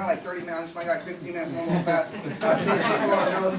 like 30 minutes, I got 15 minutes, I'm a little fast.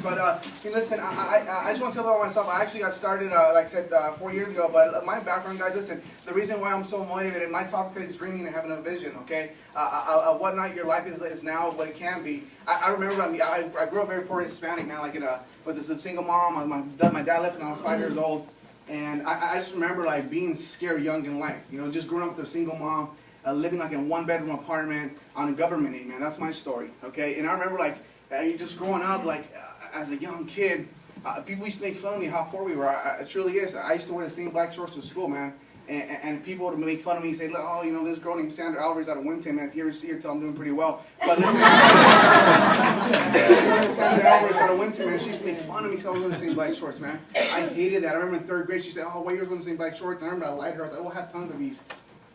But hey, listen, I just want to tell about myself. I actually got started, like I said, 4 years ago. But my background, guys, listen, the reason why I'm so motivated, my topic today is dreaming and having a vision, okay? What not your life is now, what it can be. I remember, I grew up very poor Hispanic, man, like with a single mom. My dad left when I was 5 years old. And I just remember, like, being scared young in life. You know, just growing up with a single mom. Living like in a one-bedroom apartment on a government aid, man. That's my story, okay? And I remember, like, just growing up, like, as a young kid, people used to make fun of me how poor we were. It truly is. I used to wear the same black shorts to school, man. And people would make fun of me and say, oh, you know, this girl named Sandra Alvarez out of Winton, man. If you ever see her, tell I'm doing pretty well. But listen, Sandra Alvarez out of Winton, man, she used to make fun of me because I was wearing the same black shorts, man. I hated that. I remember in 3rd grade, she said, oh, why are you wearing the same black shorts? And I remember I lied to her. I was like, oh, I have tons of these.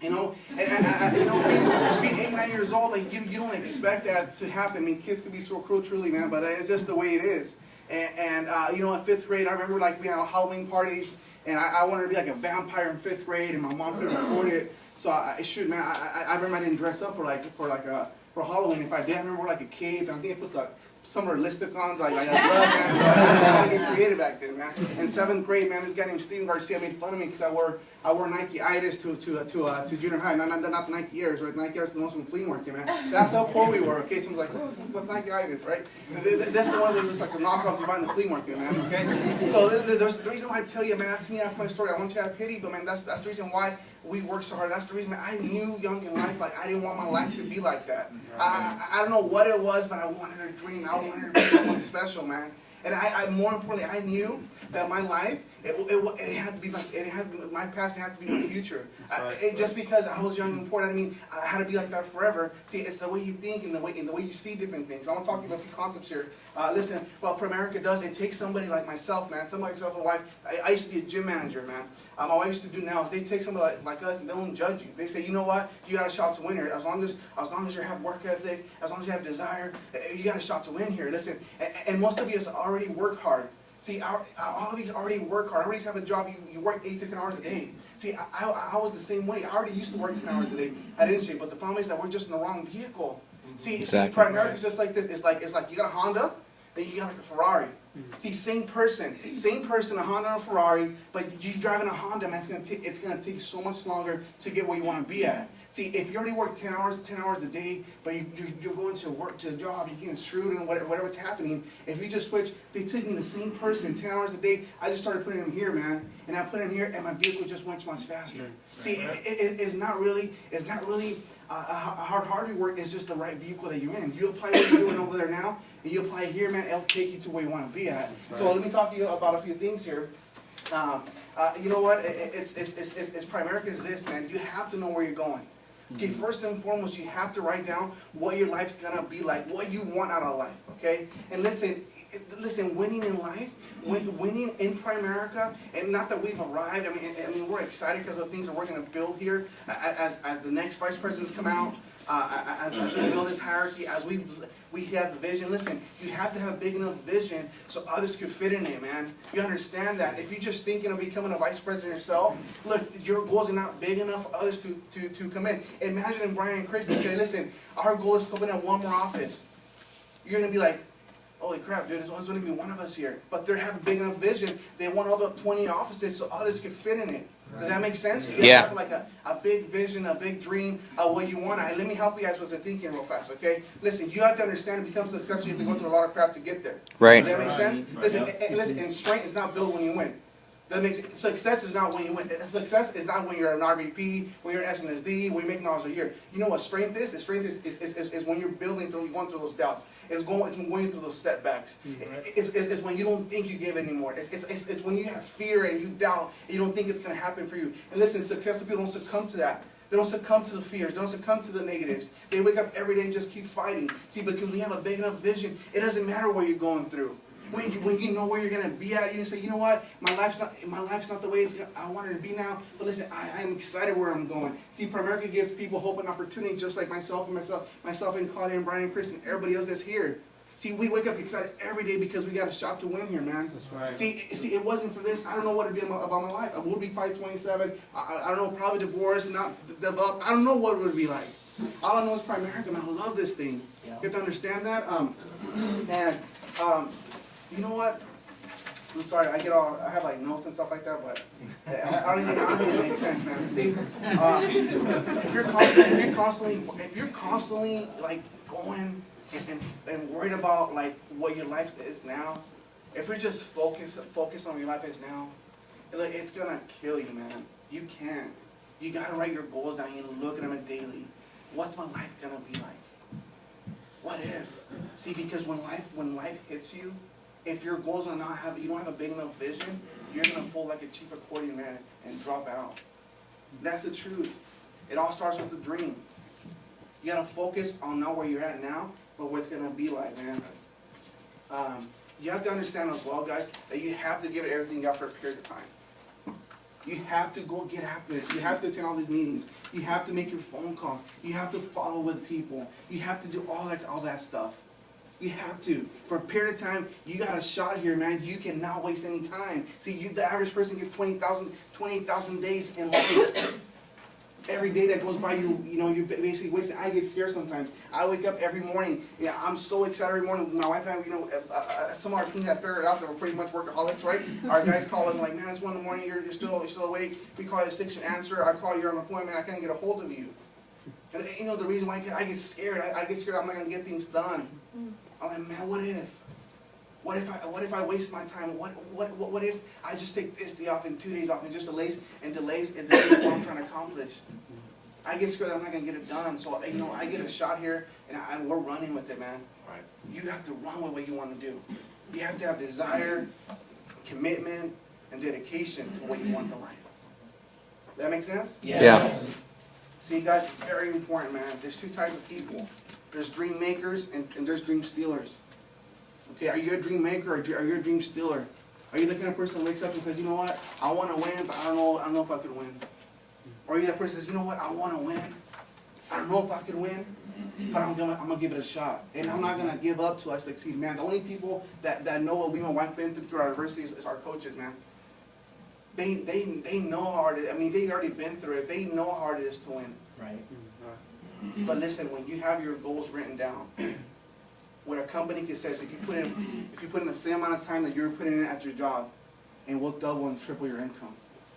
You know, and you know, being 8, 9 years old, like you don't expect that to happen. I mean, kids can be so cruel, truly, man, but it's just the way it is. And you know, in 5th grade, I remember like we had Halloween parties, and I wanted to be like a vampire in 5th grade, and my mom couldn't afford it. So shoot, man, I remember I didn't dress up for Halloween. If I did, I remember like a cape, and I think I put some realistic on, like I love, man. So I had to get creative back then, man. In 7th grade, man, this guy named Steven Garcia made fun of me because I wore Nike-itis to junior high. Not the Nike Airs, right? Nike Airs the most from flea market, man. That's how poor we were. Okay, someone's like, oh, what's Nike-itis, right? That's the one that looks like the knockoffs you find in the flea market, man. Okay. So the reason why I tell you, man, that's me. That's my story. I want you to have pity, but man, that's the reason why we work so hard. That's the reason, man. I knew young in life, like I didn't want my life to be like that. I don't know what it was, but I wanted to dream. I wanted to be someone special, man. And more importantly, I knew that my life, it had to be my past had to be my future. Just because I was young and poor, I mean, I had to be like that forever. See, it's the way you think and the way you see different things. I want to talk to you about a few concepts here. Listen, what Pro-America does, it takes somebody like myself, man, somebody like myself, a wife. I used to be a gym manager, man. My wife used to do now is they take somebody like us and they don't judge you. They say, you know what, you got a shot to win here. As long as you have work ethic, as long as you have desire, you got a shot to win here. Listen, and most of you already work hard. See, all of you already work hard. Already have a job. You work 8 to 10 hours a day. See, I was the same way. I already used to work 10 hours a day at InShape, but the problem is that we're just in the wrong vehicle. See, exactly. Pro-America is just like this. It's like you got a Honda, then you got like a Ferrari. See, same person, a Honda and a Ferrari, but you driving a Honda, man, it's gonna take so much longer to get where you want to be at. See, if you already work 10 hours a day, but you're going to work to a job, you're getting screwed and whatever's happening, if you just switch, they took me the same person 10 hours a day. I just started putting him here, man, and I put him here, and my vehicle just went much faster. See, it's not really hard work. It's just the right vehicle that you're in. You apply what you're doing over there now, and you apply here, man, it'll take you to where you want to be at. So let me talk to you about a few things here. You know what? It's Pro-America is this, man. You have to know where you're going. Okay, first and foremost, you have to write down what your life's gonna be like, what you want out of life. Okay, and listen, winning in life, winning in Pro-America, and not that we've arrived. I mean, we're excited because of the things that we're gonna build here as the next vice presidents come out, as we build this hierarchy, as we have the vision. Listen, you have to have big enough vision so others can fit in it, man. You understand that? If you're just thinking of becoming a vice president yourself, look, your goals are not big enough for others to come in. Imagine Brian and Christy say, listen, our goal is to open up one more office. You're going to be like, holy crap, dude, there's only going to be one of us here. But they're having big enough vision. They want to open up 20 offices so others can fit in it. Does that make sense? You have like a big vision, a big dream of what you want. And let me help you guys with the thinking real fast, okay? Listen, you have to understand to become successful, you have to go through a lot of crap to get there. Right. Does that make sense? Listen, and strength is not built when you win. That makes success is not when you win. Success is not when you're an RVP, when you're an SNSD, when you're making dollars a year. You know what strength is? Strength is when you're building through, you're going through those doubts. It's going through those setbacks. It's when you don't think you give anymore. It's when you have fear and you doubt and you don't think it's going to happen for you. And listen, successful people don't succumb to that. They don't succumb to the fears. They don't succumb to the negatives. They wake up every day and just keep fighting. See, because when you have a big enough vision, it doesn't matter what you're going through. When you know where you're gonna be at, you can say, you know what, my life's not the way I want it to be now. But listen, I'm excited where I'm going. See, Pro-America gives people hope and opportunity, just like myself and Claudia and Brian and Chris and everybody else that's here. See, we wake up excited every day because we got a shot to win here, man. That's right. See, it wasn't for this, I don't know what it'd be about my life. I would be probably 27. I don't know, probably divorced, not developed. I don't know what it would be like. All I know is Primerica, man. I love this thing. You have to understand that. You know what? I'm sorry, I have like notes and stuff like that, but I don't think it makes sense, man. See, if you're constantly like going and worried about like what your life is now, if you're just focused on what your life is now, it's gonna kill you, man. You can't. You gotta write your goals down and look at them daily. What's my life gonna be like? What if? See, because when life hits you, if your goals are you don't have a big enough vision, you're gonna fold like a cheap accordion, man, and drop out. That's the truth. It all starts with the dream. You gotta focus on not where you're at now, but what it's gonna be like, man. You have to understand as well, guys, that you have to give it everything you got for a period of time. You have to go get after this. You have to attend all these meetings. You have to make your phone calls. You have to follow with people. You have to do all that stuff. You have to. For a period of time, you got a shot here, man. You cannot waste any time. See, the average person gets 28,000 days in life. Every day that goes by, you're basically wasting. I get scared sometimes. I wake up every morning. Yeah, I'm so excited every morning. My wife and I, some of our team have figured out that we're pretty much workaholics, right? Our guys call us like, man, it's 1 in the morning. You're still awake. We call you at 6 to answer. I call you on an appointment. I can't get a hold of you. And the reason why I get scared. I get scared I'm not gonna get things done. I'm like, man, what if? What if I waste my time? What if I just take this day off and 2 days off and just delays what I'm trying to accomplish? I get scared that I'm not gonna get it done. So I get a shot here and we're running with it, man. Right. You have to run with what you want to do. You have to have desire, commitment, and dedication to what you want in life. Does that make sense? Yeah. See, guys, it's very important, man. There's two types of people. There's dream makers and there's dream stealers. Okay, are you a dream maker or are you a dream stealer? Are you the kind of person who wakes up and says, you know what, I want to win, but I don't know if I could win? Or are you that person who says, you know what, I want to win, I don't know if I could win, but I'm gonna give it a shot, and I'm not gonna give up till I succeed, man. The only people that know what we and my wife been through our adversity is our coaches, man. They know how hard it is. I mean, they've already been through it. They know how hard it is to win. Right. But listen, when you have your goals written down, what a company can say is if you put in the same amount of time that you're putting in at your job, and we'll double and triple your income.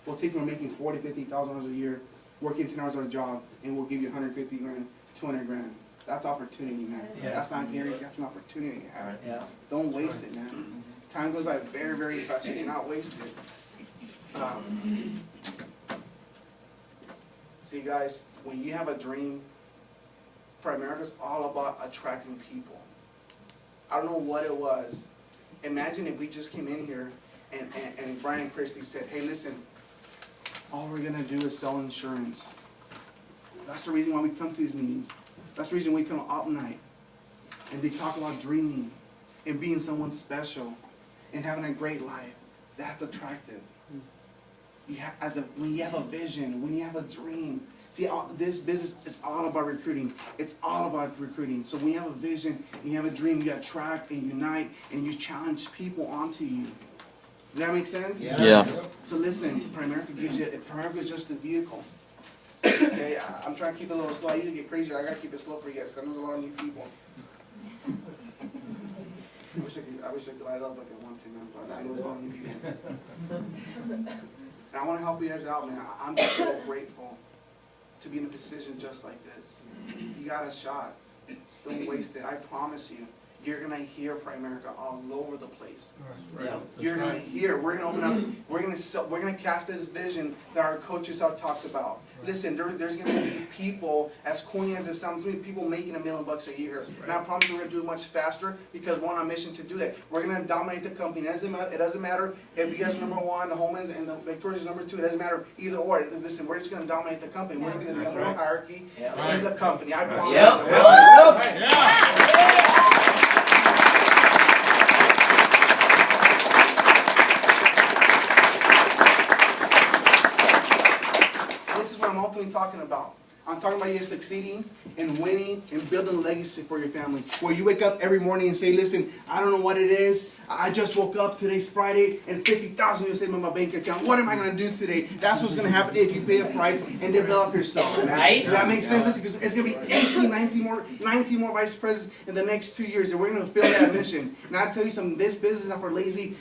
We'll take you from making $40,000, $50,000 a year, working 10 hours on a job, and we'll give you 150 grand, 200 grand. That's opportunity, man. Yeah. That's not guaranteed. That's an opportunity you have. Right. Yeah. Don't waste it, man. Time goes by very, very fast. You cannot waste it. See, guys, when you have a dream, Primerica is all about attracting people. I don't know what it was. Imagine if we just came in here and Brian Christie said, hey, listen, all we're going to do is sell insurance. That's the reason why we come to these meetings. That's the reason we come out night. And we talk about dreaming and being someone special and having a great life. That's attractive. When you have a vision, when you have a dream. See, this business is all about recruiting. It's all about recruiting. So when you have a vision, and you have a dream, you attract and unite, and you challenge people onto you. Does that make sense? Yeah. So listen, Primerica is just a vehicle. Okay, I'm trying to keep it a little slow. I usually get crazy. I gotta keep it slow for you guys, because I know there's a lot of new people. I wish I could light it up like I want to, man, but I know there's a lot of new people. And I want to help you guys out, man. I'm just so grateful to be in a position just like this. You got a shot. Don't waste it. I promise you, you're going to hear Primerica all over the place. Yeah. You're going to hear. We're going to open up. We're going to cast this vision that our coaches have talked about. Listen, there's going to be people, as corny as it sounds, there's going to be people making $1 million a year. And I promise you we're going to do it much faster because we're on a mission to do that. We're going to dominate the company. It doesn't matter if you guys are number one, the Holmans and the Victoria's number two. It doesn't matter either or. Listen, we're just going to dominate the company. We're going to be the number one hierarchy in the company. I promise. Talking about. I'm talking about you as a succeeding and winning and building a legacy for your family. Where you wake up every morning and say, listen, I don't know what it is. I just woke up, today's Friday, and $50,000 is in my bank account. What am I going to do today? That's what's going to happen if you pay a price and develop yourself. Man. Right? Does that make sense? It's going to be 18, 19 more vice presidents in the next 2 years, and we're going to fulfill that mission. And I tell you something, this business is not for lazy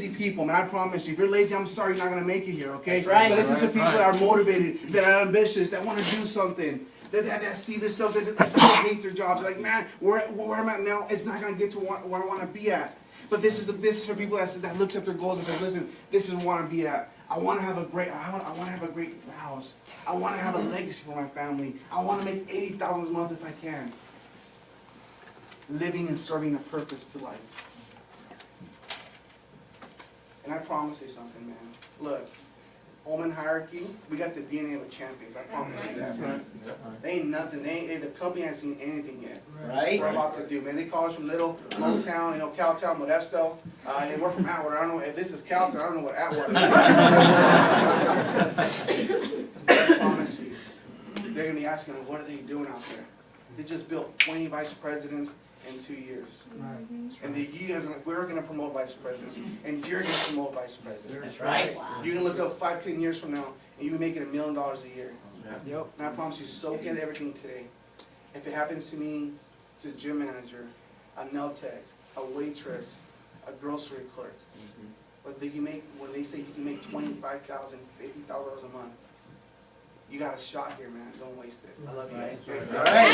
people, man. I promise you. If you're lazy, I'm sorry, you're not going to make it here, okay? That's right. But this is for people that are motivated, that are ambitious, that want to do something. That see this stuff, that hate their jobs. Like, man, where I'm at now, it's not going to get to where I want to be at. But this is for people that looks at their goals and says, listen, this is where I want to be at. I want to have a great house. I want to have a legacy for my family. I want to make $80,000 a month if I can. Living and serving a purpose to life. And I promise you something, man. Look, Omen hierarchy, we got the DNA of a champions. I promise you that, man. They ain't nothing. The company hasn't seen anything yet. Right. We're about to do, man. They call us from little town, Cowtown, Modesto. And we're from Atwater. I don't know if this is Cowtown. I don't know what Atwater is. I promise you, they're gonna be asking them, what are they doing out there? They just built 20 vice presidents in 2 years. And we're going to promote vice presidents, and you're going to promote vice presidents. That's right. Wow. You can look up 5-10 years from now, and you'll be making $1 million a year. Yep. And I promise you, soak in everything today. If it happens to me, to a gym manager, a nail tech, a waitress, a grocery clerk, but when they say you can make $25,000, $50,000 a month, you got a shot here, man. Don't waste it. I love you guys. All right.